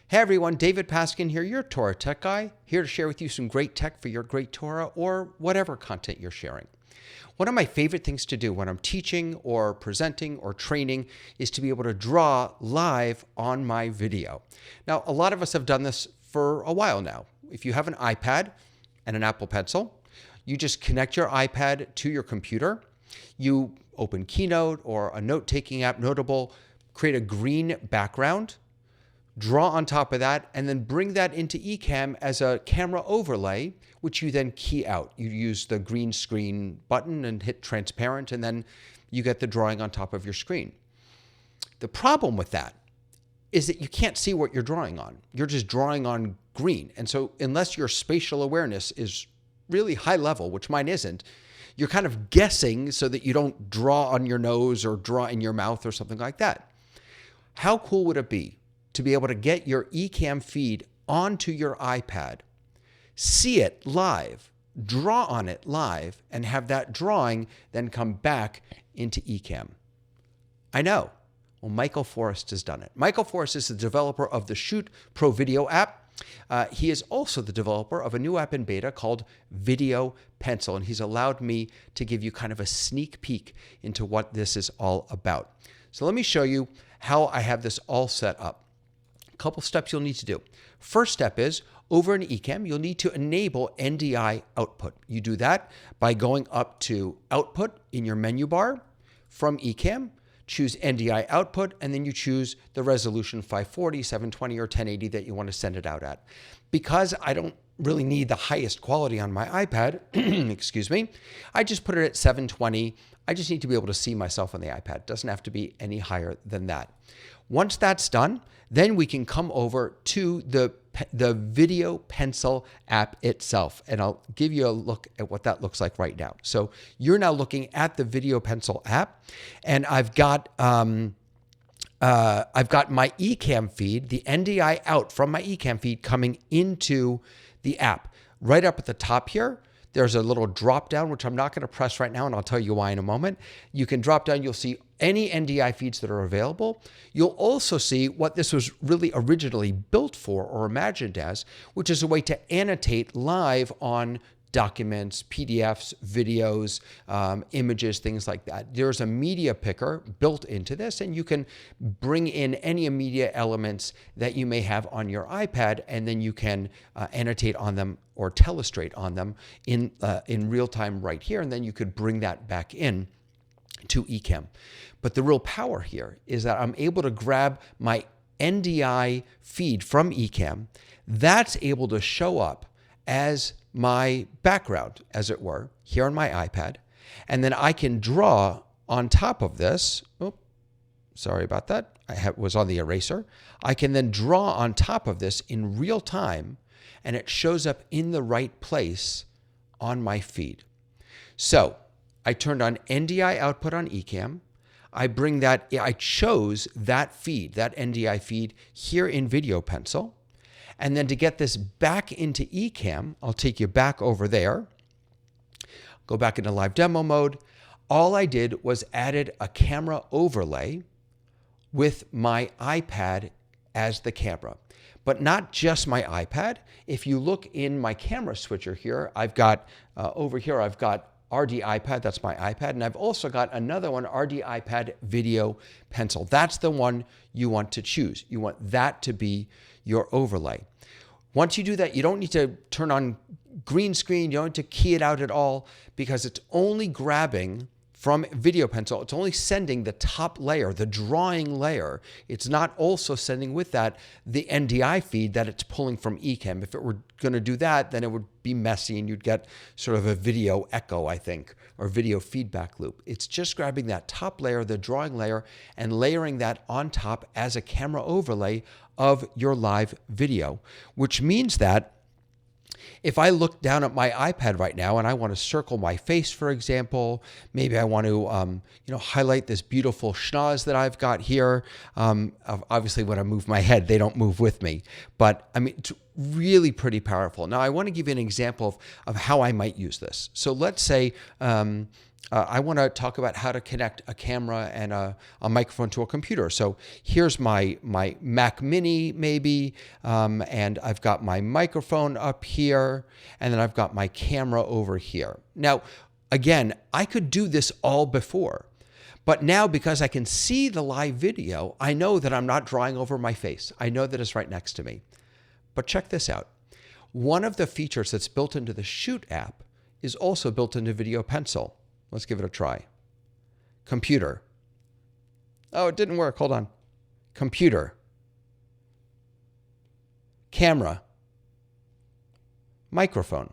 Hey everyone, David Paskin here, your Torah tech guy, here to share with you some great tech for your great Torah or whatever content you're sharing. One of my favorite things to do when I'm teaching or presenting or training is to be able to draw live on my video. Now, a lot of us have done this for a while now. If you have an iPad and an Apple Pencil, you just connect your iPad to your computer. You open Keynote or a note-taking app, Notable, create a green background, draw on top of that, and then bring that into Ecamm as a camera overlay, which you then key out. You use the green screen button and hit transparent, and then you get the drawing on top of your screen. The problem with that is that you can't see what you're drawing on. You're just drawing on green. And so unless your spatial awareness is really high level, which mine isn't, you're kind of guessing so that you don't draw on your nose or draw in your mouth or something like that. How cool would it be to be able to get your Ecamm feed onto your iPad, see it live, draw on it live, and have that drawing then come back into Ecamm? I know. Well, Michael Forrest has done it. Michael Forrest is the developer of the Shoot Pro Video app. He is also the developer of a new app in beta called Video Pencil, and he's allowed me to give you kind of a sneak peek into what this is all about. So let me show you how I have this all set up. Couple steps you'll need to do. First step is, over in Ecamm, you'll need to enable Ndi Output. You do that by going up to Output in your menu bar. From Ecamm, choose Ndi Output, and then you choose the resolution 540, 720, or 1080 that you want to send it out at. Because I don't really need the highest quality on my iPad, excuse me, I just put it at 720. I just need to be able to see myself on the iPad. It doesn't have to be any higher than that. Once that's done, then we can come over to the Video Pencil app itself, and I'll give you a look at what that looks like right now. So you're now looking at the Video Pencil app, and I've got my Ecamm feed, the Ndi out from my Ecamm feed coming into the app. Right up at the top here, there's a little drop down, which I'm not going to press right now, and I'll tell you why in a moment. You can drop down, you'll see any Ndi feeds that are available. You'll also see what this was really originally built for or imagined as, which is a way to annotate live on documents, PDFs, videos, images, things like that. There's a media picker built into this, and you can bring in any media elements that you may have on your iPad, and then you can annotate on them or telestrate on them in real time right here, and then you could bring that back in to Ecamm. But the real power here is that I'm able to grab my Ndi feed from Ecamm. That's able to show up as my background, as it were, here on my iPad. And then I can draw on top of this. Oh, sorry about that. Was on the eraser. I can then draw on top of this in real time, and it shows up in the right place on my feed. So I turned on Ndi Output on Ecamm. I chose that feed, that Ndi feed here in Video Pencil. And then to get this back into Ecamm, I'll take you back over there, go back into live demo mode. All I did was added a camera overlay with my iPad as the camera. But not just my iPad. If you look in my camera switcher here, I've got, over here, I've got RD iPad, that's my iPad, and I've also got another one, RD iPad Video Pencil. That's the one you want to choose. You want that to be your overlay. Once you do that, you don't need to turn on green screen, you don't need to key it out at all, because it's only grabbing from Video Pencil, it's only sending the top layer, the drawing layer. It's not also sending with that the Ndi feed that it's pulling from Ecamm. If it were going to do that, then it would be messy and you'd get sort of a video echo, I think, or video feedback loop. It's just grabbing that top layer, the drawing layer, and layering that on top as a camera overlay of your live video, which means that if I look down at my iPad right now and I want to circle my face, for example, maybe I want to highlight this beautiful schnoz that I've got here. Obviously, when I move my head, they don't move with me. But I mean, it's really pretty powerful. Now, I want to give you an example of how I might use this. So let's say I want to talk about how to connect a camera and a microphone to a computer. So here's my Mac Mini maybe, and I've got my microphone up here, and then I've got my camera over here. Now, again, I could do this all before, but now because I can see the live video, I know that I'm not drawing over my face. I know that it's right next to me. But check this out. One of the features that's built into the Shoot app is also built into Video Pencil. Let's give it a try. Computer. Oh, it didn't work. Hold on. Computer. Camera. Microphone.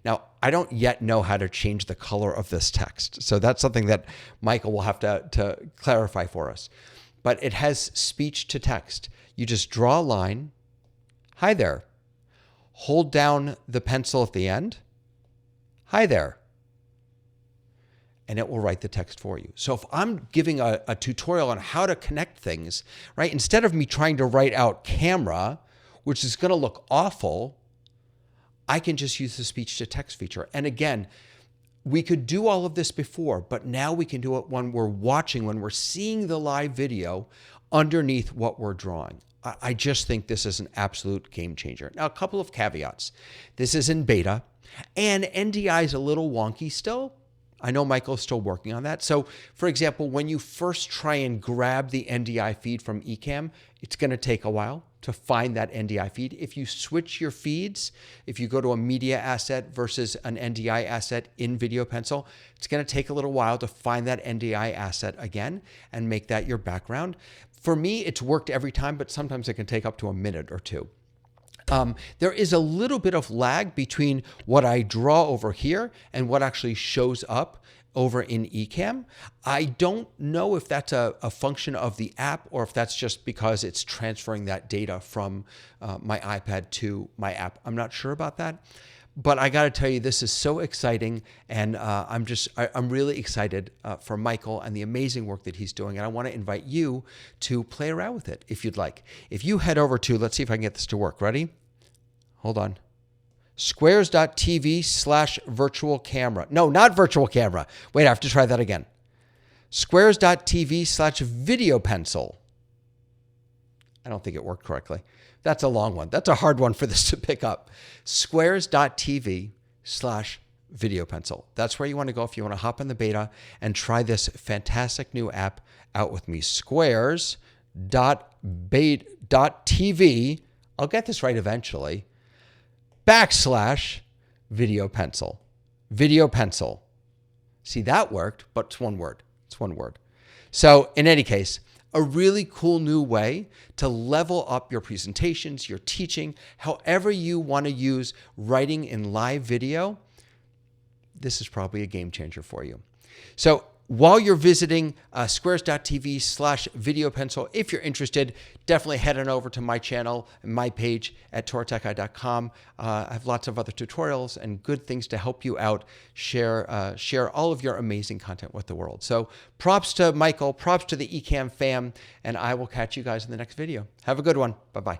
Now, I don't yet know how to change the color of this text. So that's something that Michael will have to clarify for us. But it has speech to text. You just draw a line. Hi there. Hold down the pencil at the end. Hi there. And it will write the text for you. So if I'm giving a tutorial on how to connect things, right, instead of me trying to write out camera, which is going to look awful, I can just use the speech to text feature. And again, we could do all of this before, but now we can do it when we're watching, when we're seeing the live video underneath what we're drawing. I just think this is an absolute game changer. Now, a couple of caveats. This is in beta, and NDI is a little wonky still. I know Michael's still working on that. So, for example, when you first try and grab the NDI feed from Ecamm, it's going to take a while to find that NDI feed. If you switch your feeds, if you go to a media asset versus an NDI asset in Video Pencil, it's going to take a little while to find that NDI asset again and make that your background. For me, it's worked every time, but sometimes it can take up to a minute or two. There is a little bit of lag between what I draw over here and what actually shows up over in Ecamm. I don't know if that's a function of the app or if that's just because it's transferring that data from my iPad to my app. I'm not sure about that. But I got to tell you, this is so exciting, and I'm really excited for Michael and the amazing work that he's doing, and I want to invite you to play around with it if you'd like. If you head over to, let's see if I can get this to work. Ready? Hold on. Squares.tv/virtual camera. No, not virtual camera. Wait, I have to try that again. Squares.tv/video pencil. I don't think it worked correctly. That's a long one. That's a hard one for this to pick up. Squares.tv/video pencil. That's where you want to go if you want to hop in the beta and try this fantastic new app out with me. Squares.tv. I'll get this right eventually. /video pencil. Video pencil. See, that worked, but it's one word. It's one word. So in any case, a really cool new way to level up your presentations, your teaching, however you want to use writing in live video. This is probably a game changer for you. So while you're visiting squares.tv/video pencil, if you're interested, definitely head on over to my channel and my page at TorahTechGuy.com. I have lots of other tutorials and good things to help you out, share all of your amazing content with the world. So props to Michael, props to the Ecamm fam, and I will catch you guys in the next video. Have a good one. Bye-bye.